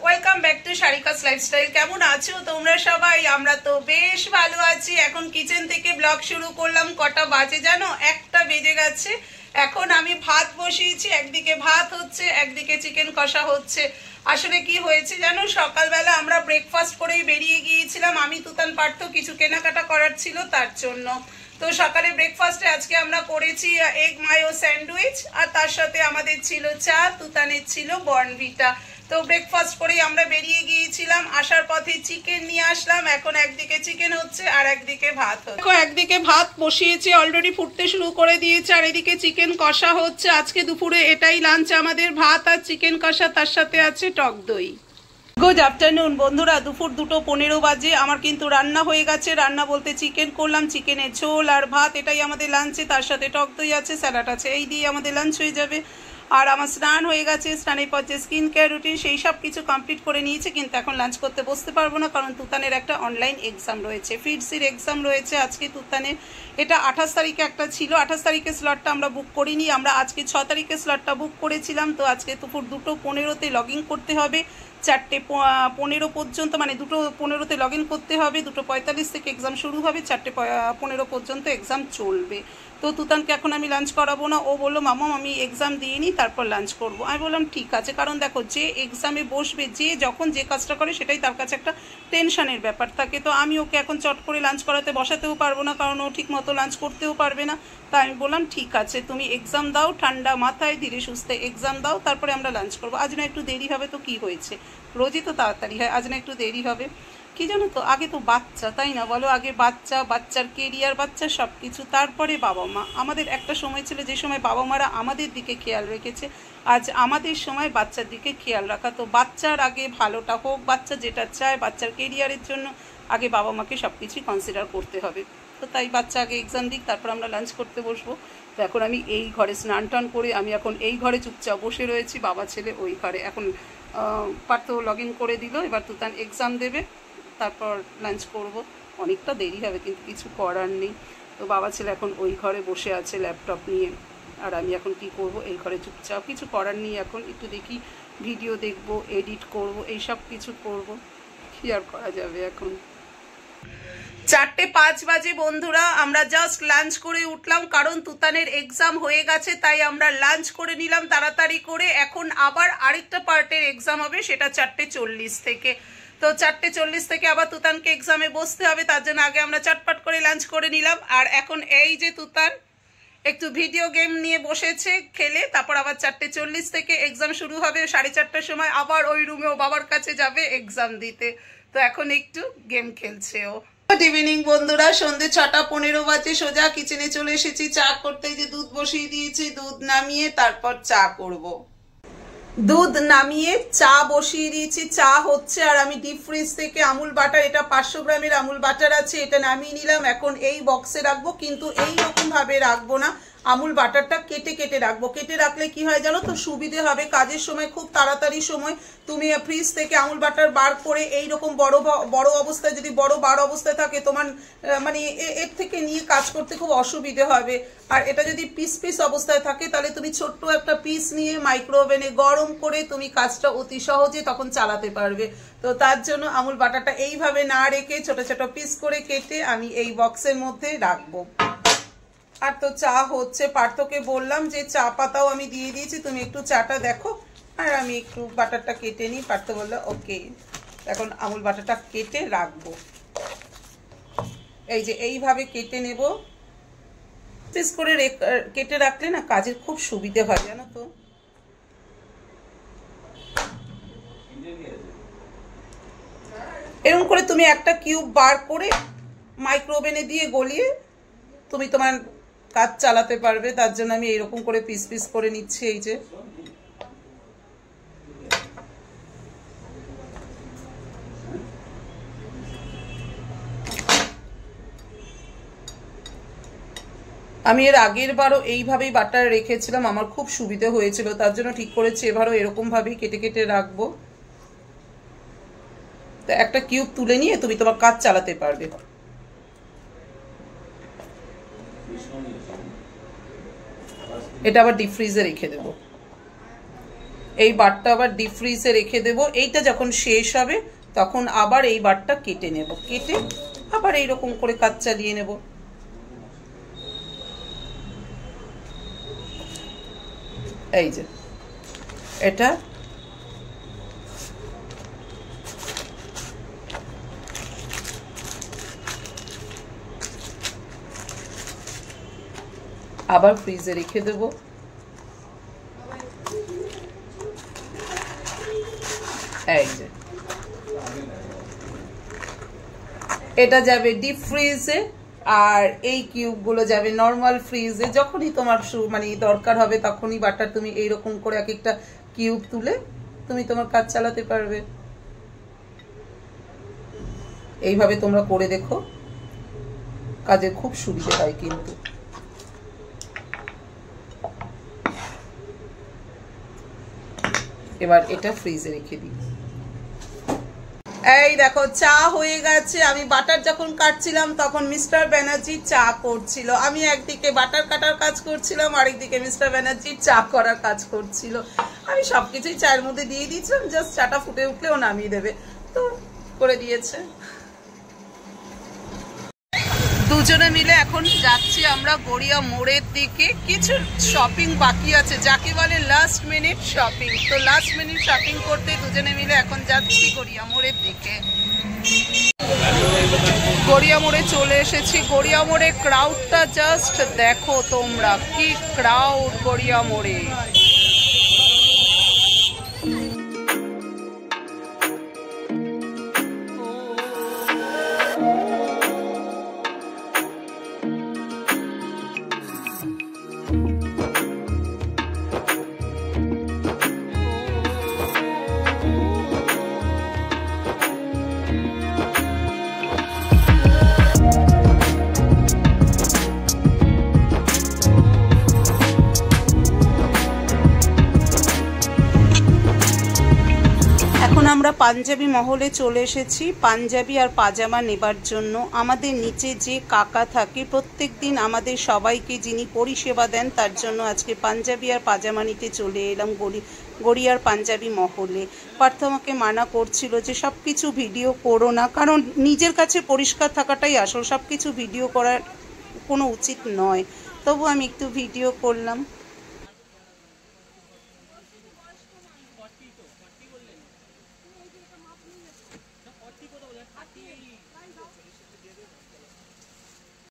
Welcome back to Sarika's lifestyle. কেমন আছো তোমরা সবাই? আমরা তো বেশ ভালো আছি। এখন কিচেন থেকে ব্লগ শুরু করলাম। কটা বাজে জানো? 1টা বেজে গেছে। এখন আমি ভাত বসিয়েছি, একদিকে ভাত হচ্ছে, একদিকে চিকেন কষা হচ্ছে। আসলে কি হয়েছে জানো, সকালবেলা আমরা ব্রেকফাস্ট করেই বেরিয়ে গিয়েছিলাম। আমি তুতান পার্থ কিছু কেনাকাটা করার ছিল তার জন্য। তো সকালে ব্রেকফাস্টে আজকে আমরা করেছি এগ মায়ো স্যান্ডউইচ, আর তার সাথে আমাদের ছিল চা, তুতানের ছিল বর্নভিটা। তো ব্রেকফাস্ট করেই আমরা বেরিয়ে গিয়েছিলাম। আসার পথে চিকেন নিয়ে আসলাম। এখন একদিকে চিকেন হচ্ছে আর একদিকে ভাত হচ্ছে। দেখো একদিকে ভাত বসিয়েছি, অলরেডি ফুটতে শুরু করে দিয়েছে, আর এদিকে চিকেন কষা হচ্ছে। আজকে দুপুরে এটাই লাঞ্চ আমাদের, ভাত আর চিকেন কষা, তার সাথে আছে টক দই। গুড আফটারনুন বন্ধুরা, দুপুর 2:15 বাজে। আমার কিন্তু রান্না হয়ে গেছে। রান্না বলতে চিকেন করলাম, চিকেনের ঝোল আর ভাত, এটাই আমাদের লাঞ্চে। তার সাথে টক দই আছে, স্যালাড আছে, এই দিয়ে আমাদের লাঞ্চ হয়ে যাবে। আর আমার স্নান হয়ে গেছে, স্নানের পর যে স্কিন কেয়ার রুটিন সেই সব কিছু কমপ্লিট করে নিয়েছে। কিন্তু এখন লাঞ্চ করতে বসতে পারবো না, কারণ তুতানের একটা অনলাইন এক্সাম রয়েছে, ফিডসির এক্সাম রয়েছে আজকে তুতানের। এটা 28 তারিখে একটা ছিল, 28 তারিখের স্লটটা আমরা বুক করিনি, আমরা আজকে 6 তারিখের স্লটটা বুক করেছিলাম। তো আজকে দুপুর 2:15-তে লগ ইন করতে হবে, 4:15 পর্যন্ত, মানে 2:15-তে লগ ইন করতে হবে। 2:45 থেকে এক্সাম শুরু হবে, 4:15 পর্যন্ত এক্সাম চলবে। তো তুতানকে এখন আমি লাঞ্চ করাবো না। ও বললো মামা আমি এক্সাম দিয়ে নিই তারপর লাঞ্চ করবো। আমি বললাম ঠিক আছে, কারণ দেখো যে এক্সামে বসবে, যে যখন যে কাজটা করে সেটাই তার কাছে একটা টেনশনের ব্যাপার থাকে। তো আমি ওকে এখন চট করে লাঞ্চ করাতে বসাতেও পারবো না, কারণ ও ঠিক মতো লাঞ্চ করতেও পারবে না। তাই আমি বললাম ঠিক আছে, তুমি এক্সাম দাও, ঠান্ডা মাথায় ধীরে সুস্থে এক্সাম দাও, তারপরে আমরা লাঞ্চ করবো। আজ না একটু দেরি হবে তো কি হয়েছে, রোজই তো তাড়াতাড়ি হয়, আজ না একটু দেরি হবে। কি জানো তো, আগে তো বাচ্চা, তাই না বলো? আগে বাচ্চা, বাচ্চার কেরিয়ার, বাচ্চা সব কিছু, তারপরে বাবা মা। আমাদের একটা সময় ছিল যে সময় বাবা মারা আমাদের দিকে খেয়াল রেখেছে। আজ আমাদের সময় বাচ্চার দিকে খেয়াল রাখা। তো বাচ্চার আগে ভালোটা হোক, বাচ্চা যেটা চায়, বাচ্চার কেরিয়ারের জন্য আগে বাবা মাকে সব কিছুই কনসিডার করতে হবে। তো তাই বাচ্চা আগে এক্সাম দিক, তারপর আমরা লাঞ্চ করতে বসবো। তো এখন আমি এই ঘরে স্নান টান করে আমি এখন এই ঘরে চুপচাপ বসে রয়েছি, বাবা ছেলে ওই ঘরে। এখন পার্থ লগ ইন করে দিল, এবার তুতান এক্সাম দেবে, তারপর লাঞ্চ করব। অনেকটা দেরি হবে কিন্তু কিছু করার নেই। তো বাবা ছেলে এখন ওই ঘরে বসে আছে ল্যাপটপ নিয়ে, আর আমি এখন কি করব, এই ঘরে চুপচাপ, কিছু করার নেই। এখন একটু দেখি ভিডিও দেখব, এডিট করব, এই সব কিছু করব, কি আর করা যাবে এখন। 4:05 বাজে বন্ধুরা, আমরা জাস্ট লাঞ্চ করে উঠলাম, কারণ তুতানের এক্সাম হয়ে গেছে, তাই আমরা লাঞ্চ করে নিলাম তাড়াতাড়ি করে। এখন আবার আরেকটা পার্টের এক্সাম হবে, সেটা 4:40 থেকে। তো 4:40 থেকে আবার তুতানকে এক্সামে বসতে হবে, তার জন্য আগে আমরা চটপট করে লাঞ্চ করে নিলাম। আর এখন এই যে তুতান একটু ভিডিও গেম নিয়ে বসেছে খেলে, তারপর আবার 4:40 থেকে এক্সাম শুরু হবে। 4:30টার সময় আবার ওই রুমে ও বাবার কাছে যাবে এক্সাম দিতে। তো এখন একটু গেম খেলছে ও। গুড ইভিনিং বন্ধুরা, সন্ধ্যে 6:15 বাজে। সোজা কিচেনে চলে এসেছি চা করতে। যে দুধ বসিয়ে দিয়েছি, দুধ নামিয়ে তারপর চা করব। দুধ নামিয়ে চা বসিয়ে দিয়েছি, চা হচ্ছে। আর আমি ডিপ ফ্রিজ থেকে আমুল বাটার, এটা 500 গ্রামের আমুল বাটার আছে, এটা নামিয়ে নিলাম। এখন এই বক্সে রাখবো, কিন্তু এই রকম ভাবে রাখবো না, আমুল বাটারটা কেটে কেটে রাখবো। কেটে রাখলে কি হয় জানো তো, সুবিধে হবে কাজের সময়, খুব তাড়াতাড়ি সময় তুমি ফ্রিজ থেকে আমুল বাটার বার করে এইরকম বড় অবস্থায়, যদি বড় বার অবস্থায় থাকে তোমার, মানে এর থেকে নিয়ে কাজ করতে খুব অসুবিধে হবে। আর এটা যদি পিস পিস অবস্থায় থাকে, তাহলে তুমি ছোট্ট একটা পিস নিয়ে মাইক্রোওভেনে গরম করে তুমি কাজটা অতি সহজে তখন চালাতে পারবে। তো তার জন্য আমুল বাটারটা এইভাবে না রেখে ছোট ছোট পিস করে কেটে আমি এই বক্সের মধ্যে রাখবো। আর তো চা হচ্ছে, পার্থকে বললাম যে চা পাতাও আমি দিয়ে দিয়েছি, তুমি একটু চাটা দেখো আর আমি একটু বাটারটা কেটে নিই। পার্থ বললো ওকে। এখন আমুল বাটারটা কেটে রাখবো, এই যে এইভাবে কেটে নেব। পিস করে কেটে রাখলে না কাজের খুব সুবিধে হয় জানো তো। এরকম করে তুমি একটা কিউব বার করে মাইক্রোওভেনে দিয়ে গলিয়ে তুমি তোমার কাজ চালাতে পারবে। তার জন্য আমি এরকম করে পিস পিস করে নিচ্ছি। এই যে আমি এর আগের বারও এইভাবেই বাটার রেখেছিলাম, আমার খুব সুবিধে হয়েছিল, তার জন্য ঠিক করেছি এবারও এরকম ভাবেই কেটে কেটে রাখবো। তো একটা কিউব তুলে নিয়ে তুমি তোমার কাজ চালাতে পারবে। এটা আবার ডিপ ফ্রিজে রেখে দেবো। এই বারটা আবার ডিপ ফ্রিজে রেখে দেবো। এইটা যখন শেষ হবে তখন আবার এই বারটা কেটে নেব, কেটে আবার এইরকম করে কাজ চালিয়ে নেব। এই যে এটা আবার ফ্রিজে রেখে দেব। এই যে এটা যাবে ডিপ ফ্রিজে, আর এই কিউবগুলো যাবে নর্মাল ফ্রিজে। যখনই তোমার মানে দরকার হবে তখনই বাটার তুমি এইরকম করে এক একটা কিউব তুলে তুমি তোমার কাজ চালাতে পারবে। এইভাবে তোমরা করে দেখো, কাজে খুব সুবিধে হয় কিন্তু। এবার এটা ফ্রিজে রেখে দিই। এই দেখো চা হয়ে গেছে। আমি বাটার যখন কাটছিলাম তখন মিস্টার ব্যানার্জি চা করছিল। আমি একদিকে বাটার কাটার কাজ করছিলাম, আরেকদিকে মিস্টার ব্যানার্জি চা করার কাজ করছিল। আমি সবকিছুই চায়ের মধ্যে দিয়ে দিয়েছিলাম, জাস্ট চাটা ফুটে উঠলেও নামিয়ে দেবে, তো করে দিয়েছে। দুজনে মিলে এখন যাচ্ছি আমরা গড়িয়া মোড়ের দিকে। কিছু শপিং বাকি আছে, যাকে বলে লাস্ট মিনিট শপিং। তো লাস্ট মিনিট শপিং করতে দুজনে মিলে এখন যাচ্ছি গড়িয়া মোড়ের দিকে। গড়িয়া মোড়ে চলে এসেছি। গড়িয়া মোড়ে ক্রাউডটা জাস্ট দেখো তোমরা, কি ক্রাউড গড়িয়া মোড়ে। আমরা পাঞ্জাবি মহলে চলে এসেছি পাঞ্জাবি আর পাজামা নেবার জন্য। আমাদের নিচে যে কাকা থাকে প্রত্যেক দিন আমাদের সবাইকে যিনি পরিষেবা দেন, তার জন্য আজকে পাঞ্জাবি আর পাজামা নিতে চলে এলাম গড়িয়ার পাঞ্জাবি মহলে। পার্থ আমাকে মানা করছিল যে সব কিছু ভিডিও করো না, কারণ নিজের কাছে পরিষ্কার থাকাটাই আসল, সব কিছু ভিডিও করার কোনো উচিত নয়। তবু আমি একটু ভিডিও করলাম।